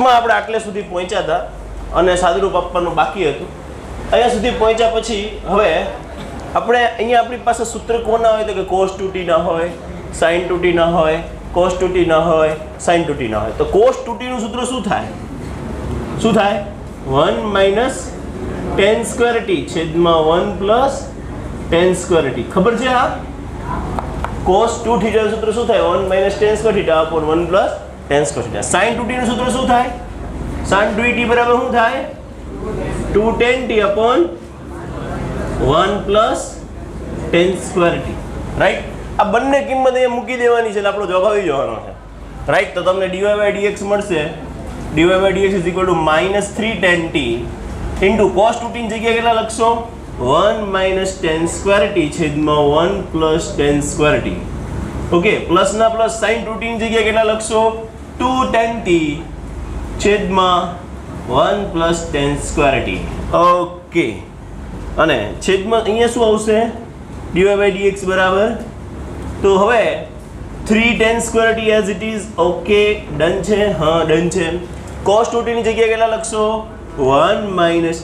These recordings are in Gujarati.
માં આપણે આટલે સુધી પહોંચ્યા હતા અને સાદુરૂપ આપવાનું બાકી હતું. અહીંયા સુધી પહોંચ્યા પછી હવે આપણે અહીંયા આપણી પાસે સૂત્ર કોના હોય તો કે cos 2t ના હોય, sin 2t ના હોય, cos 2t ના હોય, sin 2t ના હોય. તો cos 2t નું સૂત્ર શું થાય? 1 - tan square t છેદમાં 1 + tan square t. ખબર છે આ cos 2θ નું સૂત્ર શું થાય? 1 - tan square θ upon 1 + tan square θ. sin 2t નું સૂત્ર શું થાય? sin 2t બરાબર શું થાય? 2 tan t upon 1 + tan square t. Right? આ બંને કિંમત અહીંયા મૂકી દેવાની છે એટલે આપણો જવાબ આવી જવાનો છે. રાઈટ? તો તમને dy/dx મળશે. dy/dx = -3 tan t into cos 2t ની જગ્યાએ કેટલા લખશો? 1 - tan square t છેદમાં 1 + tan square t. Okay, plus ના પ્લસ sin 2t ની જગ્યાએ કેટલા લખશો? 2 tan t છેદમાં 1 + tan square t. ઓકે, અને છેદમાં અહીંયા શું આવશે? dy/dx બરાબર, તો હવે 3 tan square t as it is. Okay, done છે? હા, ડન છે. cos 2t ની જગ્યાએ કેટલા લખશો? 1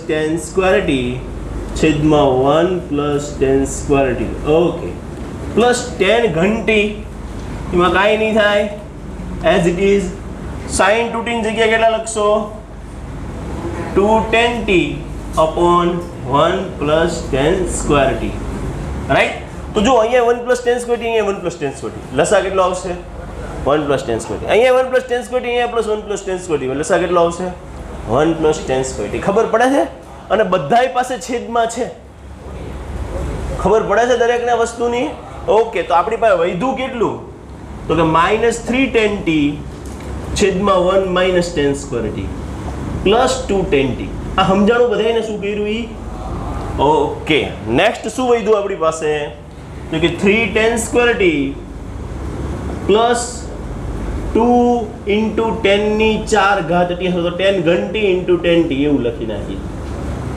- tan square t છેદમાં 1 + tan square t. Okay, plus tan ઘન t એમાં કાંઈ નહીં થાય, as it is. sin 2t ની જગ્યાએ કેટલા લખશો? 2 tan t upon 1 + tan square t. Right? તો જો અહીંયા 1 + tan square t, અહીંયા 1 + tan square t. લસા કેટલો આવશે? 1 + tan square t. અહીંયા 1 + tan square t, અહીંયા +1 + tan square t. લસા કેટલો આવશે? 1 + tan square t. ખબર પડે છે? અને બધાય પાસે છેદમાં છે. ખબર પડે છે દરેકને વસ્તુની? ઓકે, તો આપણી પાસે વધ્યું કેટલું? તો કે -3 tan t છેદમાં 1 - tan square t plus 2 tan t. આ સમજાણું બધાને શું કર્યું ઈ? ઓકે, નેક્સ્ટ શું વધ્યું આપણી પાસે? તો કે 3 tan square t plus 2 * 10⁴ t તો tan ઘન t * tan t એવું લખી નાખીએ.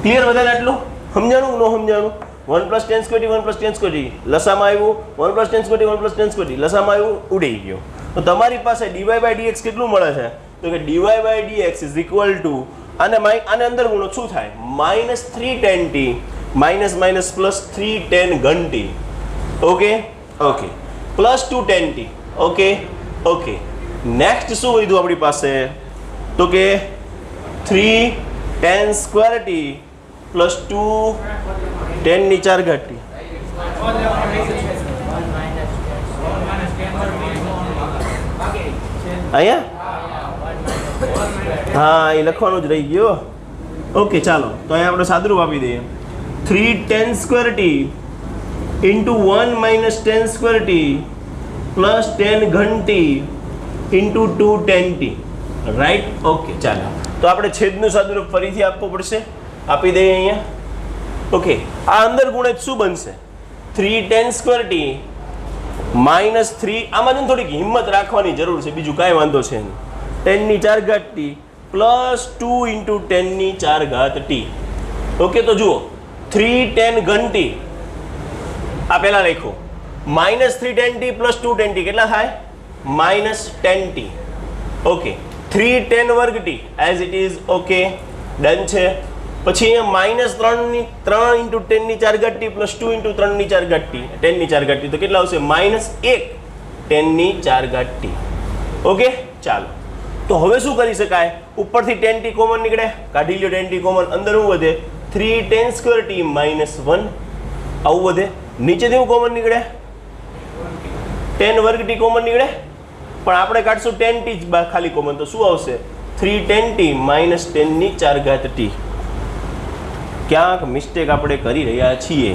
ક્લિયર બધાને આટલું? સમજાણું ન સમજાણું? 1 + tan square t 1 + tan square t લસામાં આવ્યું, 1 + tan square t 1 + tan square t લસામાં આવ્યું, ઉડી ગયો. તો તમારી પાસે dy/dx કેટલું મળે છે? તો કે dy/dx = આને અંદર ગુણો શું થાય? -3 tan t +3 tan ઘન t. Okay, okay, plus 2 tan t. Okay, okay. Next શું વધ્યું આપણી પાસે? તો કે 3 tan square t plus 2 tan⁴ t. અહીંયા હા, એ લખવાનું જ રહી ગયો. ઓકે, ચાલો તો અહીંયા આપણે સાદુરૂપ આપી દઈએ. 3 tan square t into 1 - tan square t plus tan ઘન t into 2 tan t. Right? Okay, ચાલો તો આપણે છેદનું સાદુરૂપ ફરીથી આપવું પડશે. આપી દઈએ અહીંયા. ઓકે, આ અંદર ગુણિત શું બનશે? 3 tan square t -3, આમાં થોડીક હિંમત રાખવાની જરૂર છે, બીજું કાંઈ વાંધો છે નહીં. tan⁴ t plus 2 * tan⁴ t. Okay, તો જુઓ 3 tan ઘન t આ પહેલા લખો, -3 tan t plus 2 tan t કેટલા થાય? -10 t. ઓકે, 3 tan વર્ગ t as it is. Okay, done છે. પછી અહીંયા -3 * tan⁴ t plus 2 * tan⁴ t તો કેટલા આવશે? -1 tan⁴ t. ઓકે, ચાલો તો હવે શું કરી શકાય? ઉપરથી tan t કોમન નીકળે, કાઢી લ્યો tan t કોમન. અંદર શું વધે? 3 tan square t -1 આવું વધે. નીચેથી શું કોમન નીકળે? tan વર્ગ t કોમન નીકળે, પણ આપણે કાઢશું tan t જ ખાલી કોમન, તો શું આવશે? 3 tan t tan⁴ t. ક્યાંક મિસ્ટેક આપણે કરી રહ્યા છીએ.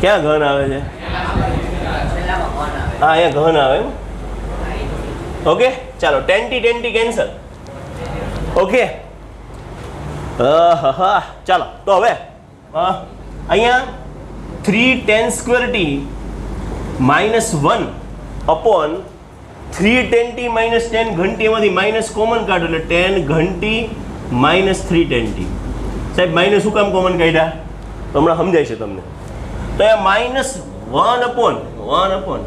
ક્યાં ઘન આવે છે? હા, અહીંયા ઘન આવે એમ. ઓકે, ચાલો tan t કેન્સલ. ઓકે, હા, ચાલો તો હવે અહીંયા 3 tan square t -1 upon 3 tan t tan ઘન t એમાંથી માઇનસ કોમન કાઢો એટલે tan ઘન t -3 tan t. સાહેબ માઇનસ શું કામ કોમન કાઢ્યા? તો હમણાં સમજાય છે તમને. તો અહીંયા -1 upon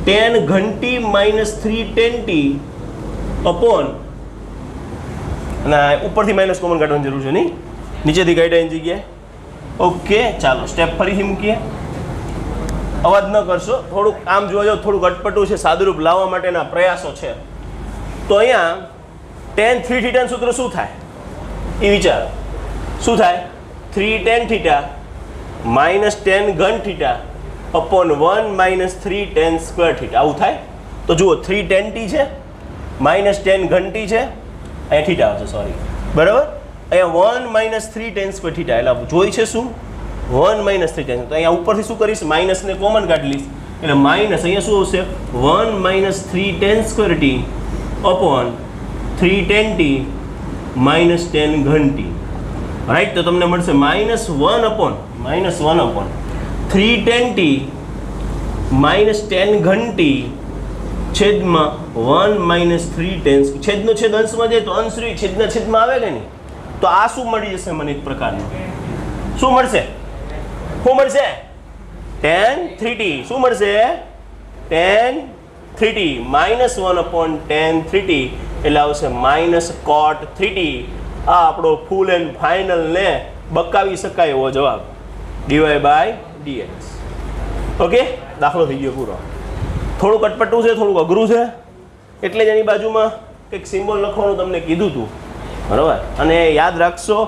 tan ઘન t minus 3 tan t upon, અને ઉપરથી માઇનસ કોમન કાઢવાની જરૂર છે નહીં, નીચેથી કાઢ્યા એની જગ્યાએ. ઓકે, ચાલો સ્ટેપ ફરીથી મૂકીએ. અવાજ ન કરશો, થોડુંક આમ જોવા જાવ થોડુંક અટપટું છે, સાદુરૂપ લાવવા માટેના પ્રયાસો છે. તો અહીંયા tan 3 થીટાનું સૂત્ર શું થાય એ વિચારો. શું થાય? 3 tan થીટા માઇનસ tan ઘન theta upon 1 minus 3 tan square theta. આવું થાય. તો જુઓ 3 tan t છે માઇનસ tan ઘન t છે, અહીંયા થીટા આવશે, સોરી, બરાબર. અહીંયા 1 માઇનસ 3 tan સ્ક્વેર થીટા, એટલે જોઈ છે શું 1 માઇનસ 3 tan. તો અહીંયા ઉપરથી શું કરીશ, માઇનસને કોમન કાઢી લઈશ, એટલે માઇનસ અહીંયા શું આવશે 1 minus 3 tan square t upon 3 tan t minus tan ઘન t, રાઈટ. તો તમને મળશે -1 upon 3 tan t minus tan ઘન t છેદમાં 1 માઇનસ 3 tan. છેદનો છેદ અંશમાં જાય તો અંશ છેદના છેદમાં આવે કે નહીં. તો આ શું મળી જશે મને એક પ્રકારનું? શું મળશે? શું મળશે? tan 3t. શું મળશે? tan 3t -1 upon tan 3t, એટલે આવશે માઇનસ cot 3t. આ આપણો ફૂલ એન્ડ ફાઇનલ ને બકાવી શકાય એવો જવાબ dy/dx. ઓકે, દાખલો થઈ ગયો પૂરો. થોડુંક અટપટું છે, થોડુંક અઘરું છે, એટલે જ એની બાજુમાં કંઈક સિમ્બોલ લખવાનું તમને કીધું હતું, બરાબર. અને યાદ રાખશો.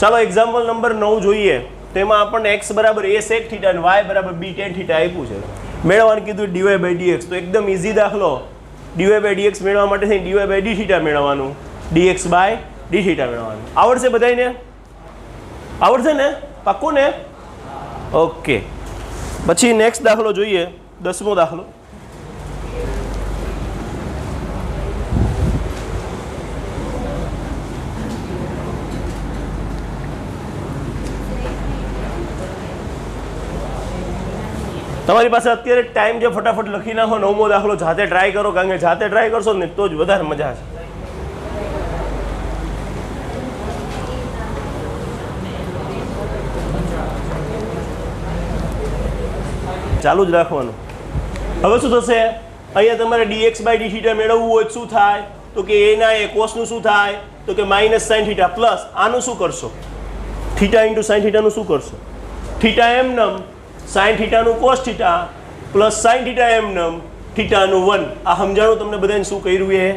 ચાલો એક્ઝામ્પલ નંબર 9 જોઈએ. તેમાં આપણને x બરાબર a sec થીટા અને y બરાબર b tan થીટા આપ્યું છે. મેળવવાનું કીધું dy/dx. તો એકદમ ઇઝી દાખલો. dy/dx મેળવવા માટે થઈને dy/d થીટા મેળવવાનું, dx/d થીટા મેળવવાનું. આવડશે બધાને? આવડશે ને? પાક્કું ને? ઓકે, પછી નેક્સ્ટ દાખલો જોઈએ, 10મો દાખલો. તમારી પાસે અત્યારે ટાઈમ છે, ફટાફટ લખી નાખો. 9મો દાખલો જાતે ટ્રાય કરો, કારણ કે જાતે ટ્રાય કરશો ને તો જ વધારે મજા છે. ચાલુ જ રાખવાનું. હવે શું થશે? અહીંયા તમારે dx/d થીટા મેળવવું હોય શું થાય? તો કે એના એ કોસનું શું થાય? તો કે માઇનસ સાઇન થીટા પ્લસ આનું શું કરશો? થીટા ઇન્ટુ સાઇન થીટાનું શું કરશો? થીટા એમ નમ સાઇન થીટાનું cos theta plus sine theta એમ નમ થીટાનું 1. આ સમજાણું તમને બધાને શું કર્યું એ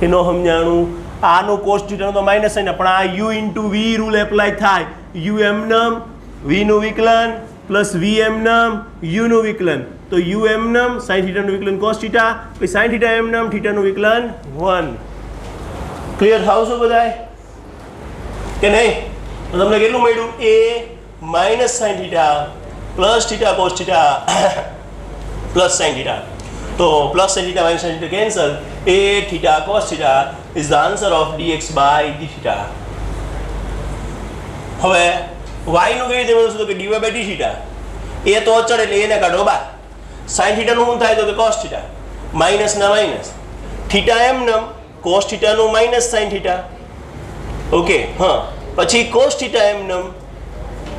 કે ન સમજાણું? આનું કોસ થીટાનું તો માઇનસ સાઇન, પણ આ u into v rule apply થાય. u એમ નમ વીનું વિકલન પ્લસ વી એમ નમ યુનું વિકલન. તો યુ એમ નમ સાઇન થીટાનું વિકલન કોસ થીટા, પછી સાઇન થીટા એમ નમ થીટાનું વિકલન 1. ક્લિયર થાવ છો બધાય કે નહીં? તો તમને કેટલું મળ્યું? a minus sine theta plus theta cos theta plus sine theta. તો plus sine theta minus sine theta cancel. a theta cos theta is the answer of dx/d theta. હવે y નું કેવી રીતે મળશે? તો કે dy/d થીટા. એ તો અચળ એટલે એને કાઢો બહાર. સાઇન થીટાનું શું થાય? તો કે કોસ થીટા માઇનસ ના માઇનસ થીટા એમ નમ કોસ થીટાનું માઇનસ સાઇન થીટા. ઓકે, હા, પછી કોસ થીટા એમ નમ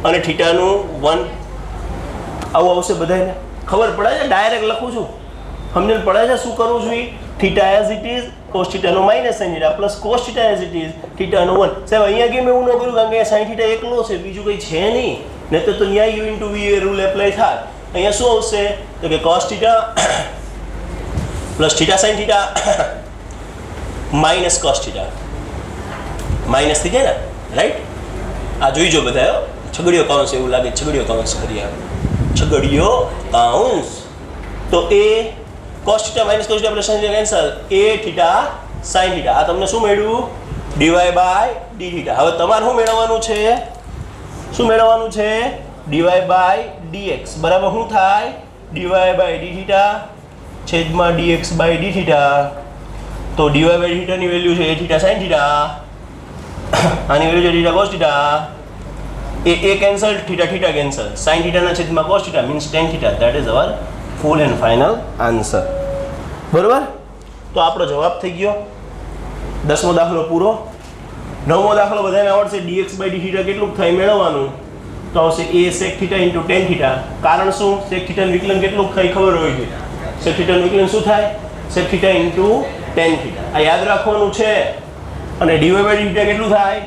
અને થીટાનું 1. આવું આવશે બધાને ખબર પડે છે? ડાયરેક્ટ લખું છું, સમજણ પડે છે શું કરું છું? Theta as it is cos થીટાનું minus sine theta plus cos theta as it is થીટાનું 1. સાહેબ અહીંયા કેમ એવું ન કર્યું? કારણ કે સાઇન થીટા એકલો છે, બીજું કંઈ છે નહીં. નહીં તો ત્યાં u into v rule apply થાય. અહીંયા શું આવશે? તો કે cos theta plus theta sine theta minus cos theta. Minus થઈ જાય ને, રાઈટ? આ જોઈજો બધા. છગડીયો કાઉન્સ એવું લાગે, છગડીયો કાઉન્સ કરીએ. છગડીયો કાઉન્સ. તો એ cos theta minus cos theta plus sine theta cancel. a theta sine theta. આ તમને શું મળ્યું? dy/d theta. હવે તમારે શું મેળવવાનું છે? શું મેળવવાનું છે? dy/dx બરાબર શું થાય? dy/d થીટા છેદમાં dx/d થીટા. તો dy/d થીટાની વેલ્યુ છે a થીટા સાઇન થીટા, આની વેલ્યુ છે થીટા કોસ થીટા. એ cancel, theta theta cancel, sine થીટાના છેદમાં cos theta means tan theta. That is our full and final answer. બરોબર? તો આપણો જવાબ થઈ ગયો. 10મો દાખલો પૂરો. 9મો દાખલો બધાને આવડશે. dx/d થીટા કેટલું થાય મેળવવાનું? તો આવશે a sec theta into tan theta. કારણ શું? sec થીટાનું વિકલન કેટલું થાય ખબર હોય છે? sec θ નું વિકલન શું થાય? sec θ into tan θ. આ યાદ રાખવાનું છે. અને dy by dθ કેટલું થાય?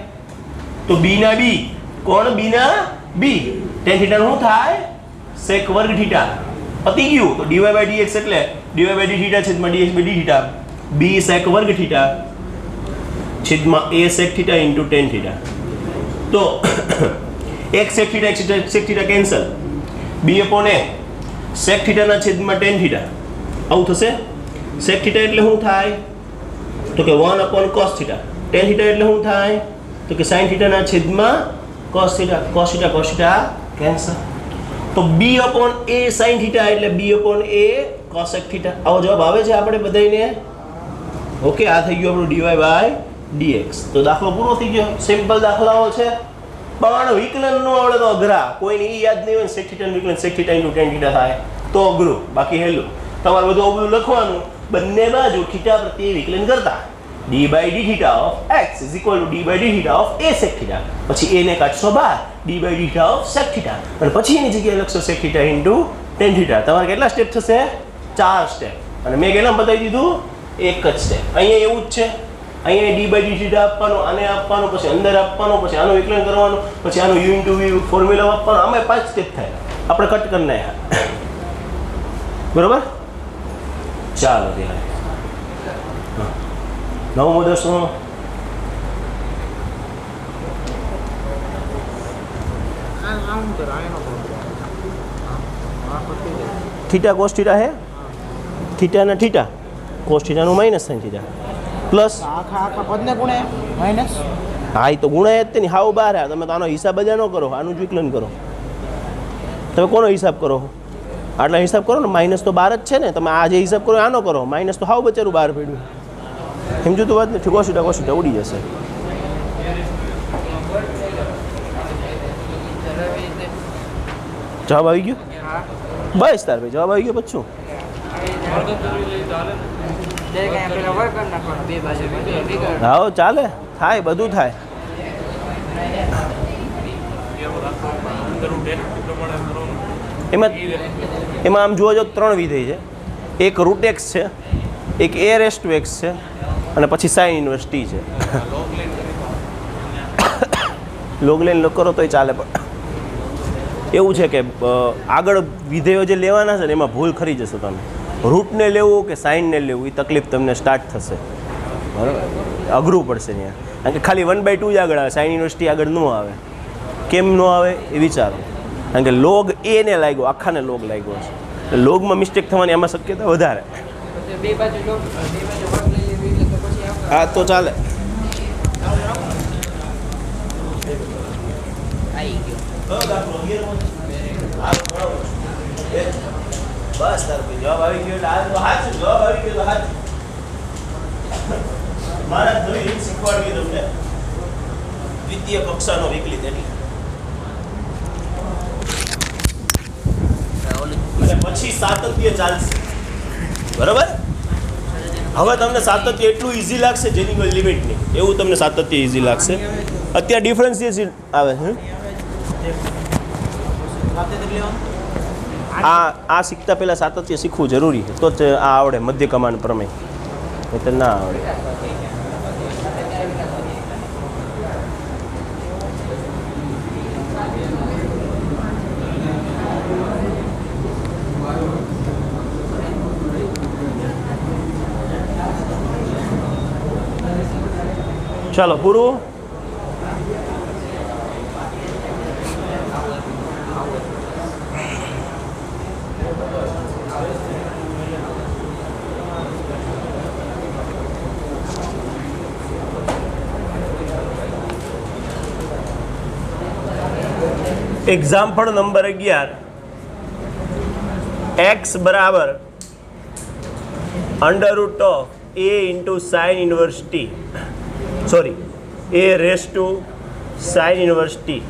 તો b ના b. કોણ b ના b? tan θ નું શું થાય? sec વર્ગ θ. પતી ગયું. તો dy by dx એટલે dy by dθ છેદમાં dx by dθ b sec વર્ગ θ છેદમાં a sec θ into tan θ. તો એક sec θ એક sec θ cancel. b upon a sec θ ના છેદમાં tan θ. આવું થશે. sec θ એટલે શું થાય? તો કે 1 upon cos θ. tan θ એટલે શું થાય? તો કે sin θ ના છેદમાં cos θ. cos θ cancel. તો b upon a sin θ એટલે b upon a cosec θ. આવો જવાબ આવે છે આપણે બધાને? ઓકે, આ થઈ ગયું આપણું dy by dx. તો દાખલો પૂરો થઈ ગયો. સિમ્પલ દાખલાઓ છે, પણ વિકલન નો આવડે તો અઘરા. કોઈને ઈ યાદ નહીં હોય sec θ નું વિકલન sec θ into tan θ થાય તો અઘરું. બાકી હેલું તમારે બધું અઘરું લખવાનું. બંને બાજુ θ પ્રત્યે વિકલન કરતા d by dθ of x is equal to d by dθ of a sec θ. પછી a ને કાઢશો બહાર, d by dθ of sec θ. અને પછી એની જગ્યાએ લખશો sec θ into tan θ. તમારે કેટલા સ્ટેપ થશે? 4 સ્ટેપ. અને મેં કેટલા બતાવી દીધું? એક જ સ્ટેપ. અહીંયા એવું જ છે. અહીંયા d by dθ આપવાનું, આને આપવાનું, પછી અંદર આપવાનું, પછી આનું વિકલન કરવાનું, પછી આનું u into v ફોર્મ્યુલા આપવાનું. આમાં 5 સ્ટેપ થાય. આપણે કટ કરી નાખ્યા. બરોબર? ચાલો ત્યારે નવમો દસમો થીટા કોસ થીટા હે થીટા ના થીટા કોસ થીટા નું માઇનસ સાઇન થીટા પ્લસ આખા પદને ગુણે માઇનસ. હા, એ તો ગુણાય જ તે ને. હાવ બહાર આ તમે તો આનો હિસાબ જ ન કરો, આનું જ વિકલન કરો. તમે કોનો હિસાબ કરો? આટલા હિસાબ કરો ને. માઇનસ તો બહાર જ છે ને. તમે આ જે હિસાબ કરો આનો કરો. માઇનસ તો હાવ બચારું બહાર પડ્યું. સમજુ તો વાત નથી. કોસ થીટા ઉડી જશે. જવાબ આવી ગયો? બસ તાર ભાઈ જવાબ આવી ગયો. પછી શું? હા ચાલે, થાય, બધું થાય. એમાં આમ જોવા જાવ 3 વિધેય છે. એક રૂટ એક્સ છે, એક a રેસ ટુ એક્સ છે, અને પછી સાઇન ઇન્વર્સ ટી છે. લોગ લાઈન કરો તોય ચાલે. પણ એવું છે કે આગળ વિધેયો જે લેવાના છે ને એમાં ભૂલ ખરી જશે. તમે રૂટને લેવું કે સાઇનને લેવું એ તકલીફ તમને સ્ટાર્ટ થશે. બરાબર? અઘરું પડશે ત્યાં. કારણ કે ખાલી 1/2 જ આગળ આવે, સાઇન ઇન્વર્સ ટી આગળ ન આવે. કેમ ન આવે એ વિચારો. કારણ કે લોગ એ ને લાગ્યો, આખાને લોગ લાગ્યો છે. લોગમાં મિસ્ટેક થવાની આમાં શક્યતા વધારે. હા તો ચાલે. બસ તાર જવાબ આવી ગયો એટલે આ તો હાચું જવાબ આવી ગયો તો હાચું. મારા નવી રીત શીખવાડવી તમને. દ્વિતીય કક્ષાનો વિકલિત એટલે. અને પછી સાતત્ય ચાલશે. બરાબર? હવે તમને સાતત્ય એટલું ઈઝી લાગશે જેની કોઈ લિમિટ નહીં. એવું તમને સાતત્ય ઈઝી લાગશે. અત્યારે ડિફરન્શિએશન આવે છે. આ શીખતા પહેલાં સાતત્ય શીખવું જરૂરી છે. તો જ આ આવડે મધ્ય કમાન પ્રમેય. એટલે ના આવડે. ચાલો પૂરું. Example number 11. x બરાબર under root of a into sine inverse T, sorry a race to sine inverse T,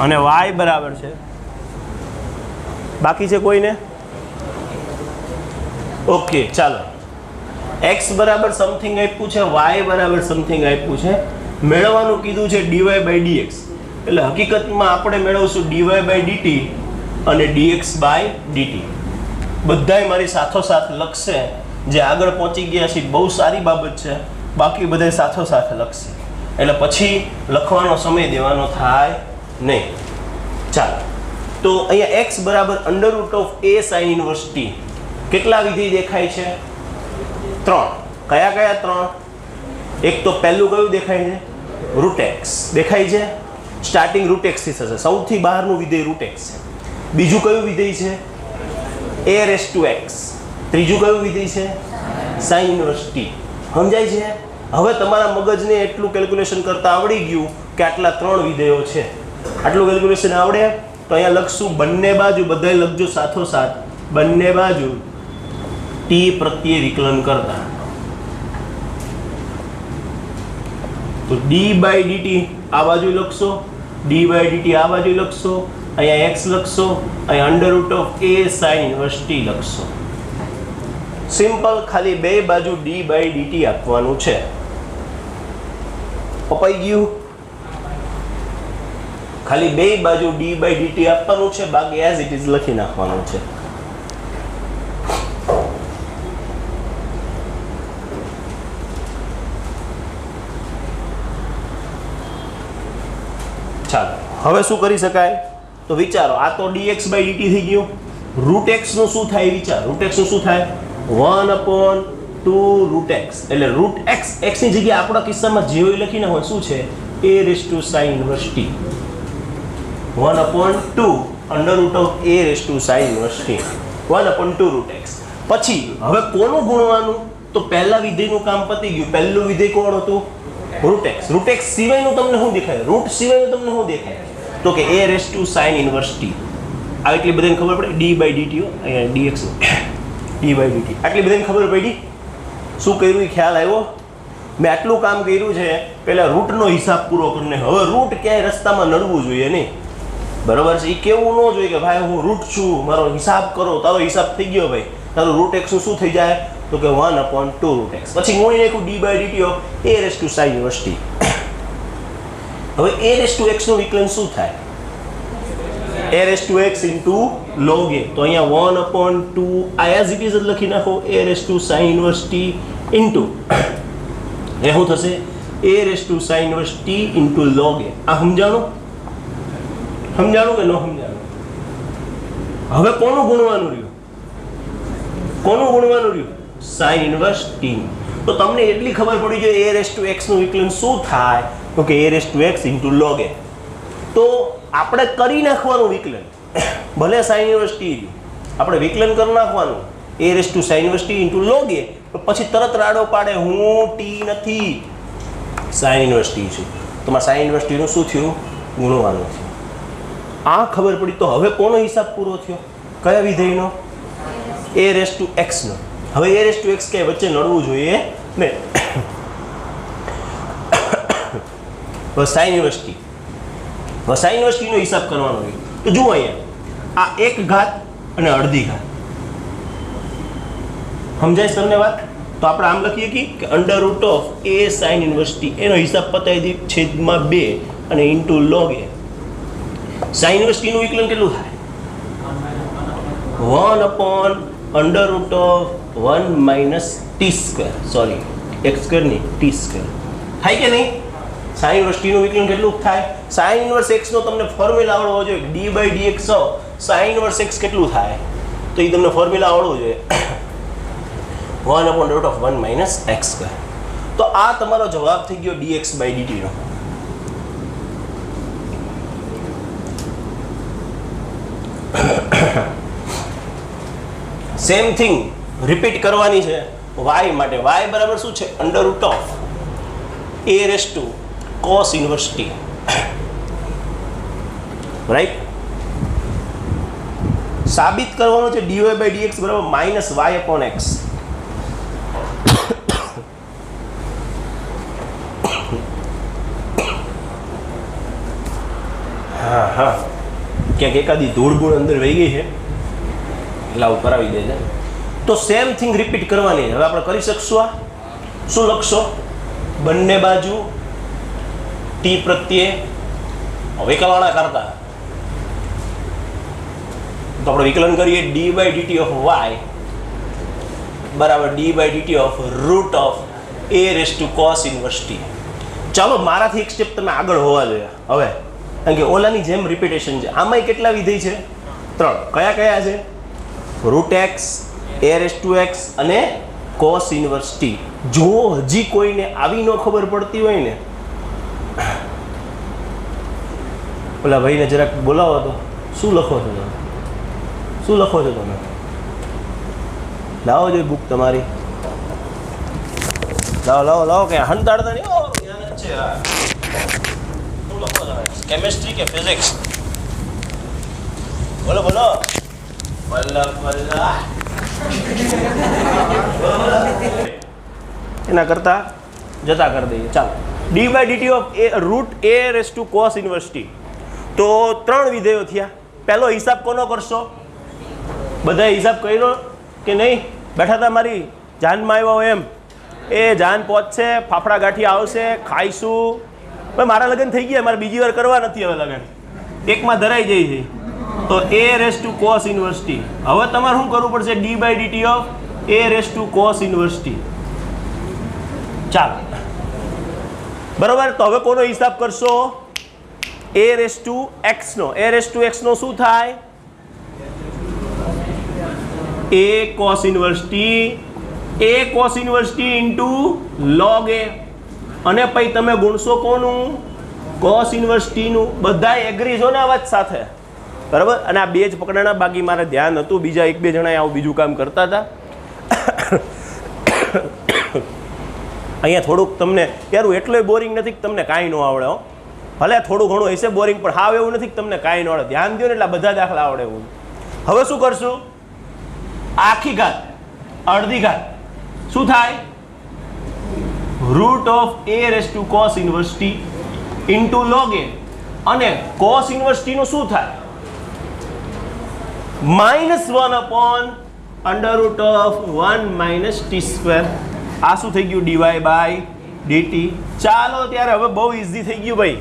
અને y બરાબર છે, બાકી છે કોઈને? ઓકે ચાલો. x બરાબર સમથિંગ આપ્યું છે, y બરાબર સમથિંગ આપ્યું છે. મેળવવાનું કીધું છે dy બાય dx. એટલે હકીકતમાં આપણે મેળવશું dy બાય dt અને dx બાય dt. બધાય મારી સાથોસાથ લખશે. જે આગળ પહોંચી ગયા છે બહુ સારી બાબત છે, બાકી બધાય સાથોસાથ લખશે એટલે પછી લખવાનો સમય દેવાનો થાય નહીં. ચાલો, તો અહીંયા x બરાબર √ of a sin inverse t. કેટલા વિધેય દેખાય છે? 3. કયા કયા 3? એક તો પહેલું કયું દેખાય છે? √x દેખાય છે. સ્ટાર્ટિંગ √x થી થશે, સૌથી બહારનું વિધેય √x છે. બીજું કયું વિધેય છે? a⁻x. ત્રીજું કયું વિધેય છે? sin inverse t. સમજાય છે? હવે તમારા મગજને એટલું કેલ્ક્યુલેશન કરતા આવડી ગયું કે આટલા 3 વિધેયો છે. આટલું કેલ્ક્યુલેશન આવડે તો અહીંયા લખશું બંને બાજુ, બધાય લખજો સાથોસાથ, બંને બાજુ t પ્રત્યે વિકલન કરતા. તો d/dt આ બાજુ લખશો, d/dt આ બાજુ લખશો, અહીંયા x લખશો, અહીંયા √ of a sin inverse t લખશો. સિમ્પલ, ખાલી બે બાજુ d/dt આપવાનું છે. અપાઈ ગયું? ખાલી બે બાજુ d/dt આપવાનું છે, બાકી એઝ ઇટ ઇઝ લખી નાખવાનું છે. ચાલો, હવે શું કરી શકાય? તો વિચારો, આ તો dx/dt થઈ ગયું. √x નું શું થાય? વિચાર, √x નું શું થાય? 1/2 √x. એટલે √x, x ની જગ્યાએ આપણા કિસ્સામાં જે હોય લખીને હોય શું છે? a⁻ sin inverse t. 1/2 √ of a⁻ sin inverse t. 1/2 √x. પછી હવે કોનું ગુણવાનું? તો પહેલા વિધેયનું કામ પતી ગયું. પહેલું વિધેય કોણ હતું? √x. √x સિવાયનું તમને શું દેખાય? √ સિવાયનું તમને શું દેખાય? તો કે a⁻ sin ઇન્વર્સ t. આ એટલી બધાને ખબર પડે. d/dt અહીંયા dx d/dt આટલી બધાને ખબર પડી. શું કર્યું એ ખ્યાલ આવ્યો? મેં આટલું કામ કર્યું છે, પહેલા રૂટનો હિસાબ પૂરો કરીને. હવે રૂટ ક્યાંય રસ્તામાં નડવું જોઈએ નહીં, બરાબર છે? એ કેવું ન જોઈએ કે ભાઈ હું રૂટ છું, મારો હિસાબ કરો. તારો હિસાબ થઈ ગયો ભાઈ, તારું √x નું શું થઈ જાય? તો કે 1/2 √x. પછી હું નાખ્યું d/dt of a⁻ sin inverse t. હવે a⁻x નું વિકલન શું થાય? a⁻x into log a. તો અહીંયા 1/2 આ એઝ ઇટ ઇઝ લખી નાખો. a⁻ sin inverse t into એ શું થશે? a⁻ sin inverse t into log a. આ સમજાણું? સમજાણું કે ન સમજાણું? હવે કોનું ગુણવાનું રહ્યું? કોનું ગુણવાનું રહ્યું? sin inverse t. તો તમને એટલી ખબર પડી જોઈએ a⁻x નું વિકલન શું થાય? તો કે a⁻x into log a. તો આપણે કરી નાખવાનું વિકલન, ભલે sin ઇન્વર્સ t રહ્યું, આપણે વિકલન કરી નાખવાનું a⁻ sin inverse t into log a. પછી તરત રાડો પાડે, હું t નથી, sin ઇન્વર્સ t છું. તમારે sin ઇન્વર્સ t નું શું થયું? ગુણવાનું થયું. આ ખબર પડી. તો હવે કોનો હિસાબ પૂરો થયો? કયા વિધેયનો? a⁻x નો. હવે a⁻x કે વચ્ચે નડવું જોઈએ ને. બસ sin ઇન્વર્સ t. હવે sin ઇન્વર્સ t નો હિસાબ કરવાનો હોય તો જુઓ અહીંયા, આ 1 ઘાત અને અડધી ઘાત. સમજાય તમને વાત? તો આપણે આમ લખીએ કે √ of a sin inverse t એનો હિસાબ પતાવી દી છેદમાં 2 અને into log a. sin inverse t નું વિકલન કેટલું થાય? 1/√1 - t². સોરી, x² નહીં, t². થાય કે નહીં? sin ઇન્વર્સ t નું વિકલન કેટલું થાય? sin ઇન્વર્સ x નો તમને ફોર્મ્યુલા આવડવો જોઈએ. d/dx sin ઇન્વર્સ x કેટલું થાય? તો એ તમને ફોર્મ્યુલા આવડવો જોઈએ. 1/√1 - x². તો આ તમારો જવાબ થઈ ગયો dx/dt નો. સેમ થિંગ રિપીટ કરવાની છે y માટે. y બરાબર શું છે? √ Of a⁻ cos inverse t. Right? સાબિત કરવાનું છે dy/dx બરાબર -y/x. હા, ક્યાંક એકાદી ધૂળ અંદર વહી ગઈ છે, એટલે આવું કરાવી દેજે. તો સેમ થિંગ રિપીટ કરવાની. હવે આપણે કરી શકશું. આ શું લખશો? બંને બાજુ t પ્રત્યે વિકલવાળા કરતા તો આપણે વિકલન કરીએ D by DT of Y બરાબર D by DT of root of A raise to cos inverse T. ચાલો મારાથી એક સ્ટેપ તમે આગળ હોવા જોઈએ હવે, કારણ કે ઓલાની જેમ રિપીટેશન છે. આમાંય કેટલા વિધેય છે? 3. કયા કયા છે? Root x, A raise to x અને કોસ ઇનવર્સ ટી. જો હજી કોઈને આવી ન ખબર પડતી હોય ને, ઓલા ભાઈને જરાક બોલાવો તો. શું લખો છો તમે? શું લખો છો તમે? લાવો જોઈએ બુક તમારી. લાવો લાવો લાવો કે હંતાડતા નહીં. શું લખો તમે? કેમેસ્ટ્રી કે ફિઝિક્સ? બોલો બોલો. એના કરતા જતા કરી દઈએ. ચાલો, d by DT of a root a raise to cos inverse t. તો 3 વિધેયો થયા. પહેલો હિસાબ કોનો કરશો? બધા હિસાબ કર્યો કે નહીં? બેઠા હતા મારી જાનમાં આવ્યા હોય એમ. એ જાન પહોંચશે, ફાફડા ગાંઠિયા આવશે, ખાઈશું. ભાઈ મારા લગ્ન થઈ ગયા, મારે બીજી વાર કરવા નથી હવે લગ્ન. એકમાં ધરાઈ જાય છે. તો A raise to cos inverse T. હવે તમારે શું કરવું પડશે? D by DT of A raise to cos inverse T. ચાલો બરોબર. તો હવે કોનો હિસાબ કરશો? એ રેસ ટુ એક્સ નો. એ રેસ ટુ એક્સ નો શું થાય? A cos inverse T. A cos inverse T into log A. અને પછી તમે ગુણશો કોનું? કોસ ઇનવર્સ ટી નું. બધા એગ્રી છો ને આ વાત સાથે? બરાબર. અને આ બે જ પકડાણા, બાકી મારે ધ્યાન હતું, બીજા 1-2 જણા આવું બીજું કામ કરતા હતા. અહીંયા થોડુંક તમને યાર એટલું બોરિંગ નથી કે તમને કાંઈ ન આવડે હો. ભલે થોડું ઘણું હશે બોરિંગ, પણ હાવ એવું નથી કે તમને કાંઈ ન આવડે. ધ્યાન દો ને એટલે બધા દાખલા આવડે એવું. હવે શું કરશું? આખી ઘાત, અડધી ઘાત શું થાય? Root of A raise to cos inverse T into log A. અને કોસ ઇનવર્સ ટી નું શું થાય? -1 upon under root of 1 minus T square. આ શું થઈ ગયું? DY by DT. ચાલો ત્યારે હવે બહુ ઇઝી થઈ ગયું ભાઈ.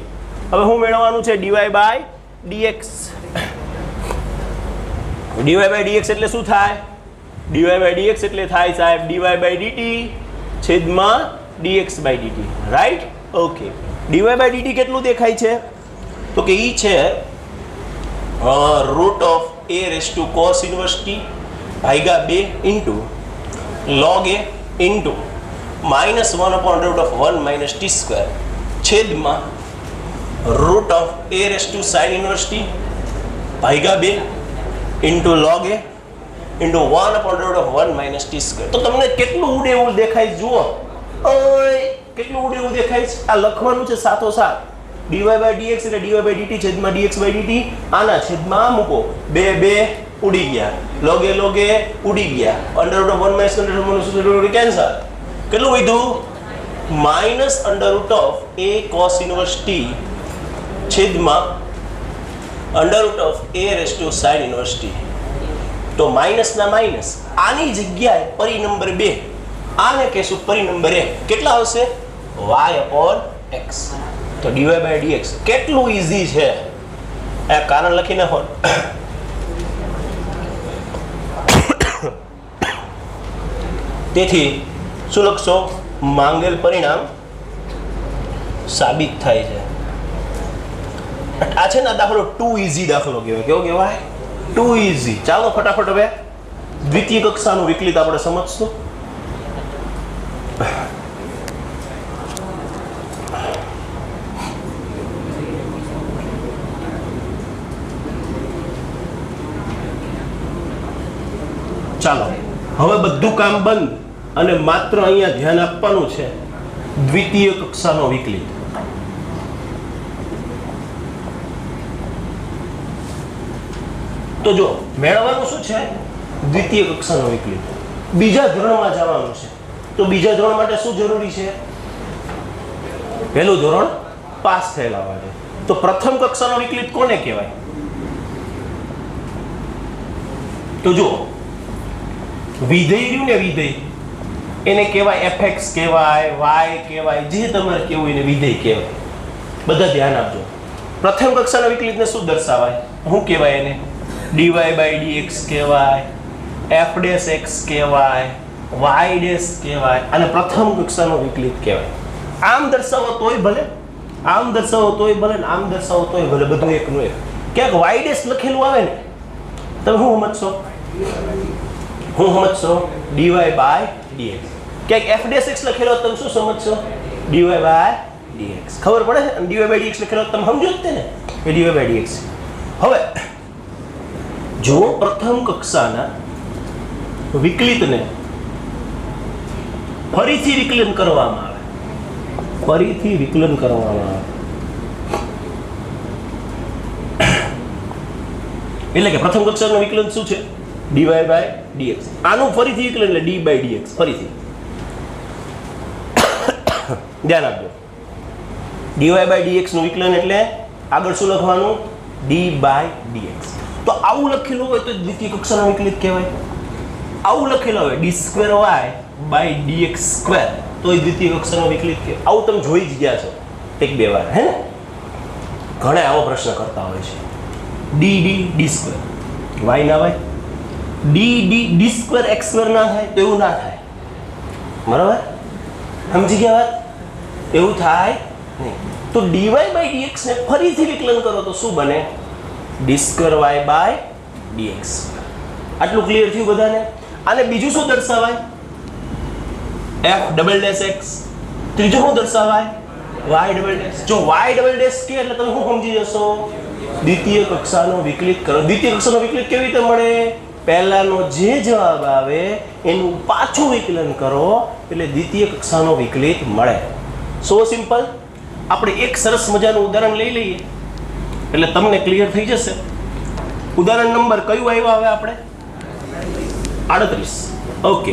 હવે શું મેળવવાનું છે? DY by DX. DY by dx એટલે શું થાય? ડીવાય બાય ડીએક્સ એટલે થાય સાહેબ ડીવાય બાય ડીટી છેદમાં dx by DT. Right? Okay. DY by DT કેટલું દેખાય છે? તો કે ઈ છે root of A raise to cos inverse T ભાગ્યા 2 into log A into -1 upon root of 1 minus T square છેદમાં root of A raise to sine inverse T ભાગ્યા 2 into log A into 1 upon root of 1 minus T square. તો તમને કેટલું ઉડે એવું દેખાય? જુઓ કેટલું ઉડે એવું દેખાય છે. આ લખવાનું છે સાથોસાથ. ડીવાય બાય ડીએક્સ એટલે ડીવાય બાય ડીટી છેદમાં ડીએક્સ બાય ડીટી. આના છેદમાં મૂકો. 2 ઉડી ગયા. લોગે ઉડી ગયા. Under root of 1 minus under root cancel. કેટલું વધ્યું? Minus under root of a cos inverse t છેદમાં under root of A raise to sine inverse t. તો માઇનસ ના માઇનસ. આની જગ્યાએ પરી નંબર 2, આને કહેશું પરી નંબર 1. કેટલા આવશે? y upon x. તો dy બાય dx કેટલું ઈઝી છે. આ કારણ લખી નાખો. તેથી શું લખશો? માંગેલ પરિણામ સાબિત થાય છે. આ છે ને દાખલો ટુ ઈઝી દાખલો કહેવાય. કેવો કહેવાય? Too easy. ચાલો ફટાફટ હવે દ્વિતીય કક્ષાનું વિકલિત આપણે સમજશું. ચાલો હવે બધું કામ બંધ અને માત્ર અહીંયા ધ્યાન આપવાનું છે દ્વિતીય કક્ષાનો વિકલિત. તો જો મેળવવાનું શું છે? દ્વિતીય કક્ષાનો વિકલિત. બીજા ધોરણમાં જવાનું છે. તો બીજા ધોરણ માટે શું જરૂરી છે? પહેલું ધોરણ પાસ થયેલા હોય. તો પ્રથમ કક્ષાનો વિકલિત કોને કહેવાય? તો જો વિધેય રહ્યું ને, વિધેય એને કહેવાય fx કહેવાય, y કહેવાય, જે તમારે કેવું એને વિધેય કહેવાય. બધા ધ્યાન આપજો. પ્રથમ કક્ષાના વિકલિતને શું દર્શાવાય? શું કહેવાય એને? dy બાય dx કહેવાય, f ડેશ x કહેવાય, y ડેશ કહેવાય અને પ્રથમ કક્ષાનો વિકલિત કહેવાય. આમ દર્શાવો તોય ભલે, આમ દર્શાવો તોય ભલે ને આમ દર્શાવો તોય ભલે, બધું એકનું એક. ક્યાંક y ડેશ લખેલું આવે ને તમે શું સમજશો? dy by dx. ક્યાંક f ડેશ x લખેલો તમે શું સમજશો? dy by dx. ખબર પડે છે? dy બાય dx લખેલો તમે સમજો જ તે ને એ dy બાય dx. હવે જો પ્રથમ કક્ષાના વિકલિતને ફરીથી વિકલન કરવામાં આવે, ફરીથી વિકલન કરવામાં આવે એટલે કે પ્રથમ કક્ષાનું વિકલન શું છે? dy by dx. આનું ફરીથી વિકલન એટલે d બાય dx. ફરીથી ધ્યાન આપજો, dy બાય dx નું વિકલન એટલે આગળ શું લખવાનું? d by dx. તો આવું લખેલું હોય તો દ્વિતીય કક્ષાનો વિકલિત કહેવાય. આવું લખેલું હોય d2y બાય dx સ્ક્વેર તો એ દ્વિતીય કક્ષાનો વિકલિત કહેવાય. આવું તમે જોઈ જ ગયા છો એક બે વાર, હે ને? ઘણા આવો પ્રશ્ન કરતા હોય છે. d સ્ક્વેર y ના હોય, d સ્ક્વેર x સ્ક્વેર ના થાય તો એવું ના થાય. બરાબર? સમજી ગયા વાત? એવું થાય નહીં. તો dy બાય dx ને ફરીથી વિકલન કરો તો શું બને? d2y by dx. આટલું ક્લિયર થયું બધાને? આને બીજું શું દર્શાવાય? f double dash x. ત્રીજું શું દર્શાવાય? y double dash. જો y ડબલ ડેશ કે એટલે તમે શું સમજી જશો? દ્વિતીય કક્ષાનો વિકલિત કરો. દ્વિતીય કક્ષાનો વિકલિત કેવી રીતે મળે? પહેલાનો જે જવાબ આવે એનું પાછું વિકલન કરો એટલે દ્વિતીય કક્ષાનો વિકલિત મળે. સો સિમ્પલ. આપણે એક સરસ મજાનું ઉદાહરણ લઈ લઈએ એટલે તમને ક્લિયર થઈ જશે. ઉદાહરણ નંબર કયું આવ્યું હવે આપણે? 38. ઓકે,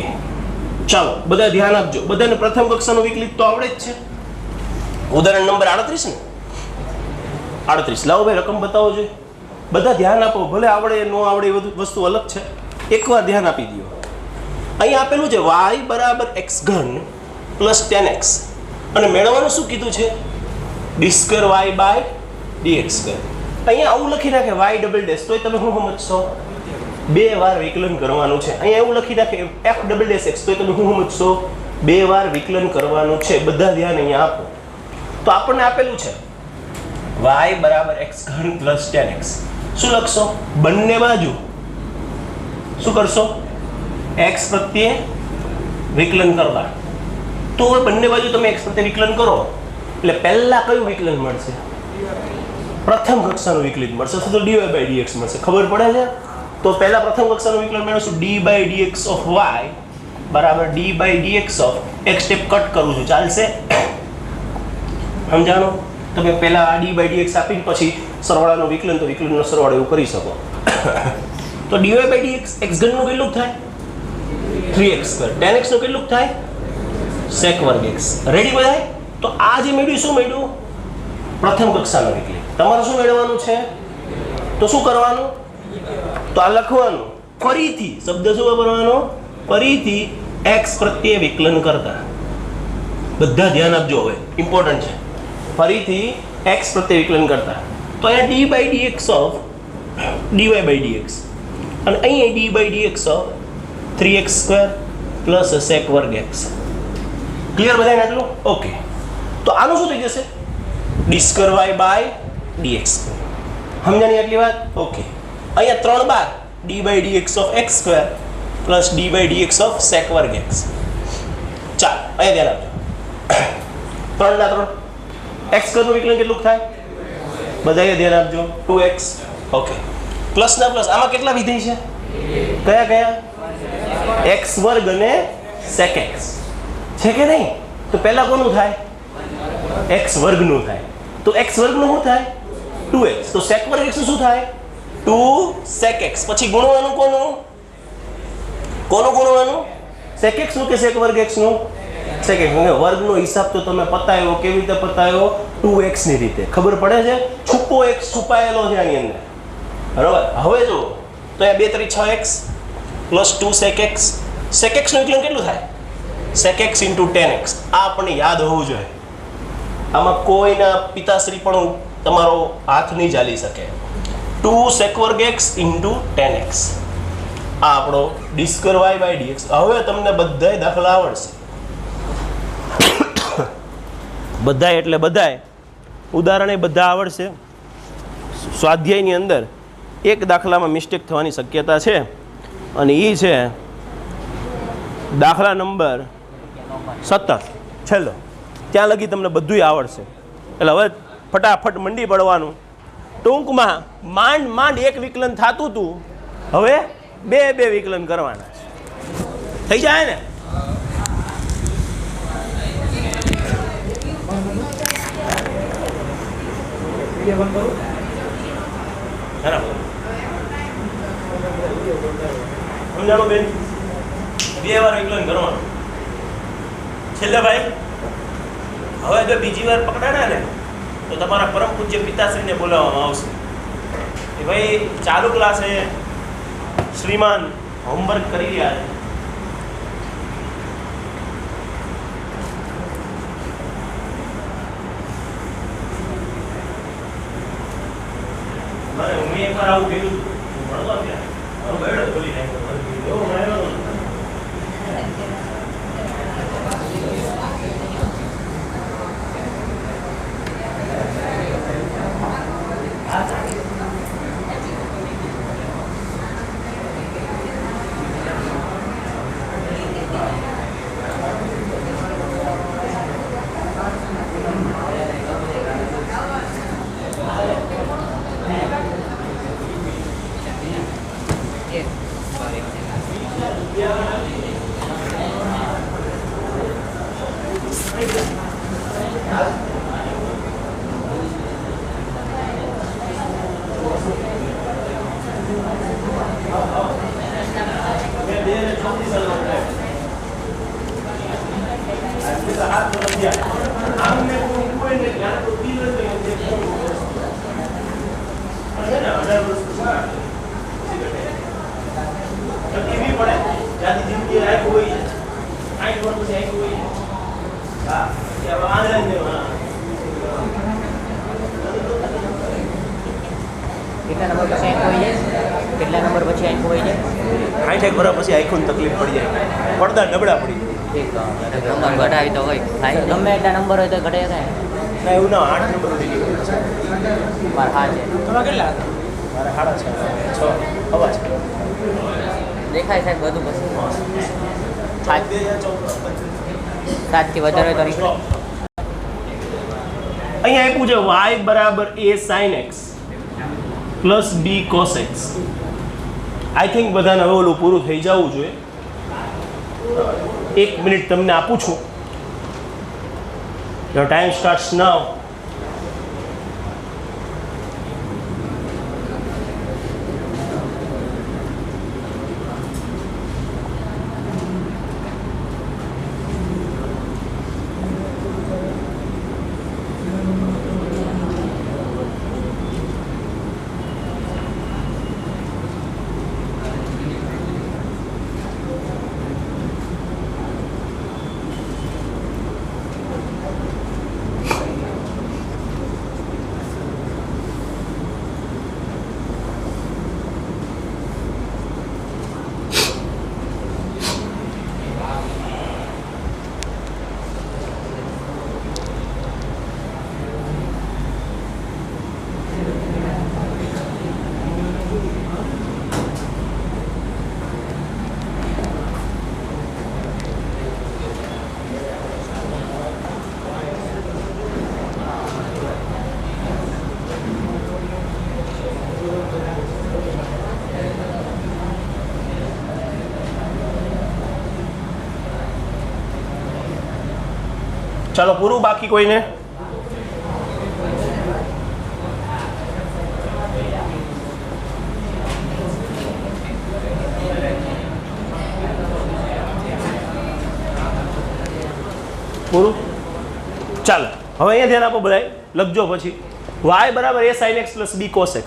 ચાલો બધા ધ્યાન આપજો. બધાને પ્રથમ કક્ષાનો વિકલિત તો આવડે જ છે. ઉદાહરણ નંબર 38 ને 38. લાવો ભાઈ રકમ બતાવો જોઈએ. બધા ધ્યાન આપો, ભલે આવડે ન આવડે એ બધું વસ્તુ અલગ છે. એકવાર ધ્યાન આપી દો. અહીં આપેલું છે y બરાબર x ઘન પ્લસ 10x અને મેળવવાનું શું કીધું છે? d2y by dx square. અહીંયા આવું લખી નાખે y ડબલ ડેશ તોય તમે શું સમજશો? બે વાર વિકલન કરવાનું છે. અહીંયા એવું લખી નાખે f ડબલ ડેશ x તોય તમે શું સમજશો? બે વાર વિકલન કરવાનું છે. બધા ધ્યાન અહીંયા આપો. તો આપણને આપેલું છે y બરાબર x ઘન પ્લસ 10x. શું લખશો? બંને બાજુ શું કરશો? x પ્રત્યે વિકલન કરવા. તો બંને બાજુ તમે x પ્રત્યે વિકલન કરો એટલે પહેલા કયું વિકલન મળશે? પ્રથમ કક્ષાનું વિકલિત મળશે અથવા તો dy બાય dx મળશે. ખબર પડે છે? તો પહેલા પ્રથમ કક્ષાનું વિકલન મેળવશું d by dx of y બરાબર d બાય dx ઓફ એક સ્ટેપ કટ કરું છું, ચાલશે? સમજાણો? તમે પહેલા d બાય dx આપીને પછી સરવાળાનું વિકલન તો વિકલનનો સરવાળો એવું કરી શકો. તો dy બાય dx x ઘનનું કેટલું થાય? 3x square. 10x નું કેટલું થાય? sec વર્ગ x. રેડી બધાય? તો આ જે મેળવ્યું શું મેળવ્યું? પ્રથમ કક્ષાનો વિકલિત. તમારે શું મેળવવાનું છે? તો શું કરવાનું? તો આ લખવાનું ફરીથી શબ્દ શું વાપરવાનો? ફરીથી x પ્રત્યે વિકલન કરતા. બધા ધ્યાન આપજો, હવે ઇમ્પોર્ટન્ટ છે. ફરીથી x પ્રત્યે વિકલન કરતા. તો અહીંયા d by dx of dy by dx અને અહીંયા d by dx of 3x square plus sec વર્ગ x. ક્લિયર બધાને આટલું? ઓકે. તો આનું શું થઈ જશે? d2y by dx. સમજાણી આટલી વાત? ઓકે. અહીંયા 3 બાર d by dx of x square plus d by dx of sec વર્ગ x. ચાલ અહીંયા ધ્યાન આપજો. 3 ના 3 x સ્ક્વેરનું વિકલન કેટલું થાય? બધાએ ધ્યાન આપજો. 2x. ઓકે. પ્લસ ના પ્લસ આમાં કેટલા વિધેય છે? કયા કયા? x વર્ગ અને sec x છે કે નહીં? તો પહેલા કોનું થાય? x વર્ગનું થાય. તો x વર્ગનું શું થાય? 2x. તો sec વર્ગ x નું શું થાય? 2 sec x. પછી ગુણવાનું કોનું? કોનું ગુણવાનું? sec x નું કે sec વર્ગ x નું? sec x. વર્ગનો હિસાબ તો તમે પતાયો. કેવી રીતે પતાયો? 2x ની રીતે. ખબર પડે છે? છુપો x છુપાયેલો છે આની અંદર. બરાબર? હવે જો તો આ 2 3 6x plus 2 sec x. sec x નું વિકલન કેટલું થાય? sec x into 10x. આ આપણને યાદ હોવું જોઈએ. આમાં કોઈના પિતાશ્રી પણ તમારો હાથ નહીં ચાલી શકે. 2 sec વર્ગ x ઇન્ટુ 10x આ આપણો d square y by dx. હવે તમને બધાય દાખલા આવડશે. બધાય એટલે બધાય ઉદાહરણે બધા આવડશે. સ્વાધ્યાયની અંદર એક દાખલામાં મિસ્ટેક થવાની શક્યતા છે અને એ છે દાખલા નંબર 17 છેલ્લો. ત્યાં લગી તમને બધુંય આવડશે. એટલે હવે ફટાફટ મંડી પડવાનું. ટૂંકમાં માંડ એક વિકલન થતું હતું, હવે બે વિકલન કરવાના છે. થઈ જાય ને? સમજાણો બેન? 2 વાર વિકલન કરવાનું. છેલ્લે ભાઈ હવે જો બીજી વાર પકડાણા ને તો તમારા પરમ પૂજ્ય પિતાશ્રીને બોલાવવામાં આવશે કે ભાઈ ચાલુ ક્લાસે શ્રીમાન હોમવર્ક કરી રહ્યા છે. હું એકવાર આવું કર્યું ભણતો ત્યાં મારો બેડો ખોલી નાખ્યો. કેટલા નંબર પછી આંખો હોય જાય? 60 વર્ષ પછી આંખોની તકલીફ પડી જાય, પડદા નબળા પડી નંબર ઘટાવી તો હોય, ગમે એટલા નંબર હોય તો ઘટે થાય ના. એવું ના, 8 નંબર ઉડી ગયો. મારે હા છે. તમારે કેટલા? મારે 6.5 અવાજ દેખાય સાહેબ બધું પછી 7થી વધારે તો નીકળે. અહીંયા આપ્યું છે y બરાબર a sin x plus b cos x. I think બધાને હવે ઓલું પૂરું થઈ જવું જોઈએ. 1 મિનિટ તમને આપું છું. યોર ટાઈમ સ્ટાર્ટ્સ નાઉ. ચાલો પૂરું, બાકી કોઈને? પૂરું. ચાલો હવે અહીંયા ધ્યાન આપો બધાય, લખજો પછી. y બરાબર a sin x plus b cos x.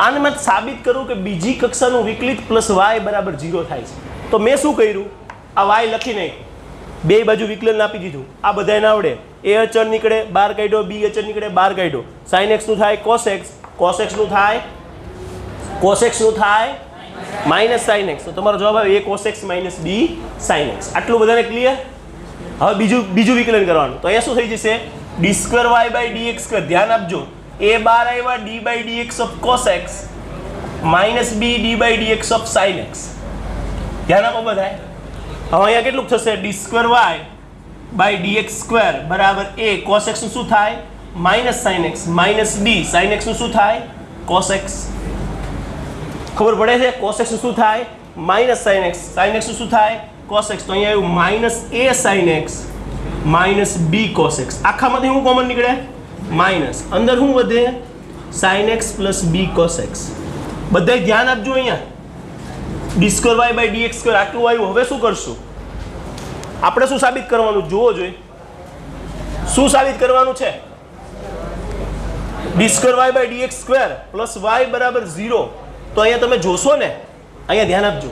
આને મેં સાબિત કરું કે બીજી કક્ષાનું વિકલિત પ્લસ y બરાબર 0 થાય છે. તો મેં શું કર્યું, આ y લખી નાખ્યું, બે બાજુ વિકલન આપી દીધું. આ બધાને આવડે. a અચળ નીકળે બહાર કાઢ્યો, b અચળ નીકળે બહાર કાઢ્યો. sin x નું થાય cos x, cos x નું થાય cos x નું થાય માઇનસ sin x, તો તમારો જવાબ આવે a cos x minus b sin x. આટલું બધાને ક્લિયર? હવે બીજું વિકલન કરવાનું, તો અહીંયા શું થઈ જશે? d2y by dx2. ધ્યાન આપજો, a બાર આવ્યા d by dx of cos x minus b d by dx of sin x. ધ્યાન આપો બધાય. હવે અહીંયા કેટલું થશે? d2y by dx2 બરાબર a cos x નું શું થાય? Minus sin x minus b sin x નું શું થાય? cos x. ખબર પડે છે? cos x નું શું થાય? માઇનસ sin x નું શું થાય? cos x. તો અહીંયા આવ્યું minus a sin x minus b cos x. આખામાંથી શું કોમન નીકળે? માઇનસ. અંદર શું વધે? sin x plus b cos x. બધાય ધ્યાન આપજો અહીંયા. d2y by dx2 આટલું આવ્યું. હવે શું કરશું? આપણે શું સાબિત કરવાનું? જુઓ જોઈએ શું સાબિત કરવાનું છે. d2y by dx2 plus y બરાબર 0. તો અહીંયા તમે જોશો ને, અહીંયા ધ્યાન આપજો,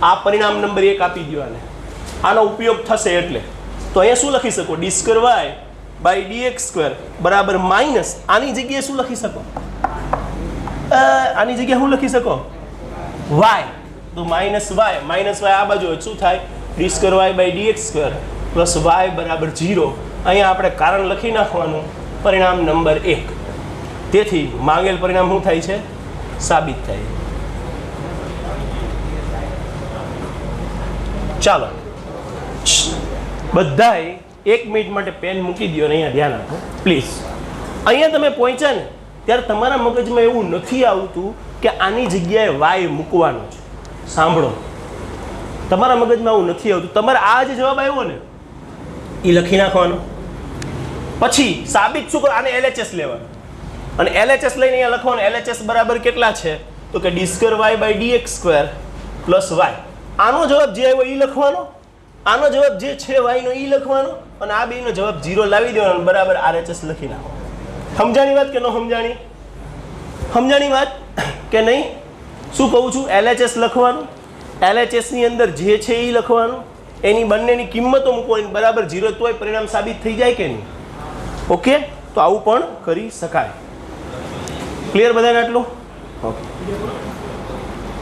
આ પરિણામ નંબર 1 આપી દો આને, આનો ઉપયોગ થશે એટલે. તો અહીંયા શું લખી શકો? d2y by dx2 બરાબર માઇનસ, આની જગ્યાએ શું લખી શકો? આની જગ્યાએ શું લખી શકો? y. તો માઇનસ y આ બાજુ શું થાય? d2y by dx2 plus y બરાબર 0. અહીંયા આપણે કારણ લખી નાખવાનું, પરિણામ નંબર 1. તેથી માંગેલ પરિણામ શું થાય છે? સાબિત થાય. ચાલો બધાય 1 મિનિટ માટે પેન મૂકી દો અને અહીંયા ધ્યાન આપો પ્લીઝ. અહીંયા તમે પહોંચ્યા ને ત્યારે તમારા મગજમાં એવું નથી આવતું કે આની જગ્યાએ y મૂકવાનો છે. સાંભળો, તમારા મગજમાં એવું નથી આવતું. તમારે આ જે જવાબ આવ્યો ને એ લખી નાખવાનો. પછી સાબિત શું કરો? આને LHS લેવાનું અને LHS લઈને અહીંયા લખવાનું. LHS બરાબર કેટલા છે? તો કે d2y by dx2 plus y. આનો જવાબ જે આવ્યો એ લખવાનો, આનો જવાબ જે છે y નો એ લખવાનો, અને આ બેનો જવાબ 0 લાવી દેવાનો, બરાબર RHS લખી નાખો. સમજાણી વાત કે ન સમજાણી? સમજાણી વાત કે નહીં? શું કહું છું? LHS લખવાનું, LHS ની અંદર જે છે એ લખવાનું, એની બંનેની કિંમતો મૂકવાની, બરાબર 0 તોય પરિણામ સાબિત થઈ જાય કે નહીં? ઓકે, તો આવું પણ કરી શકાય. ક્લિયર બધાને આટલું? ઓકે.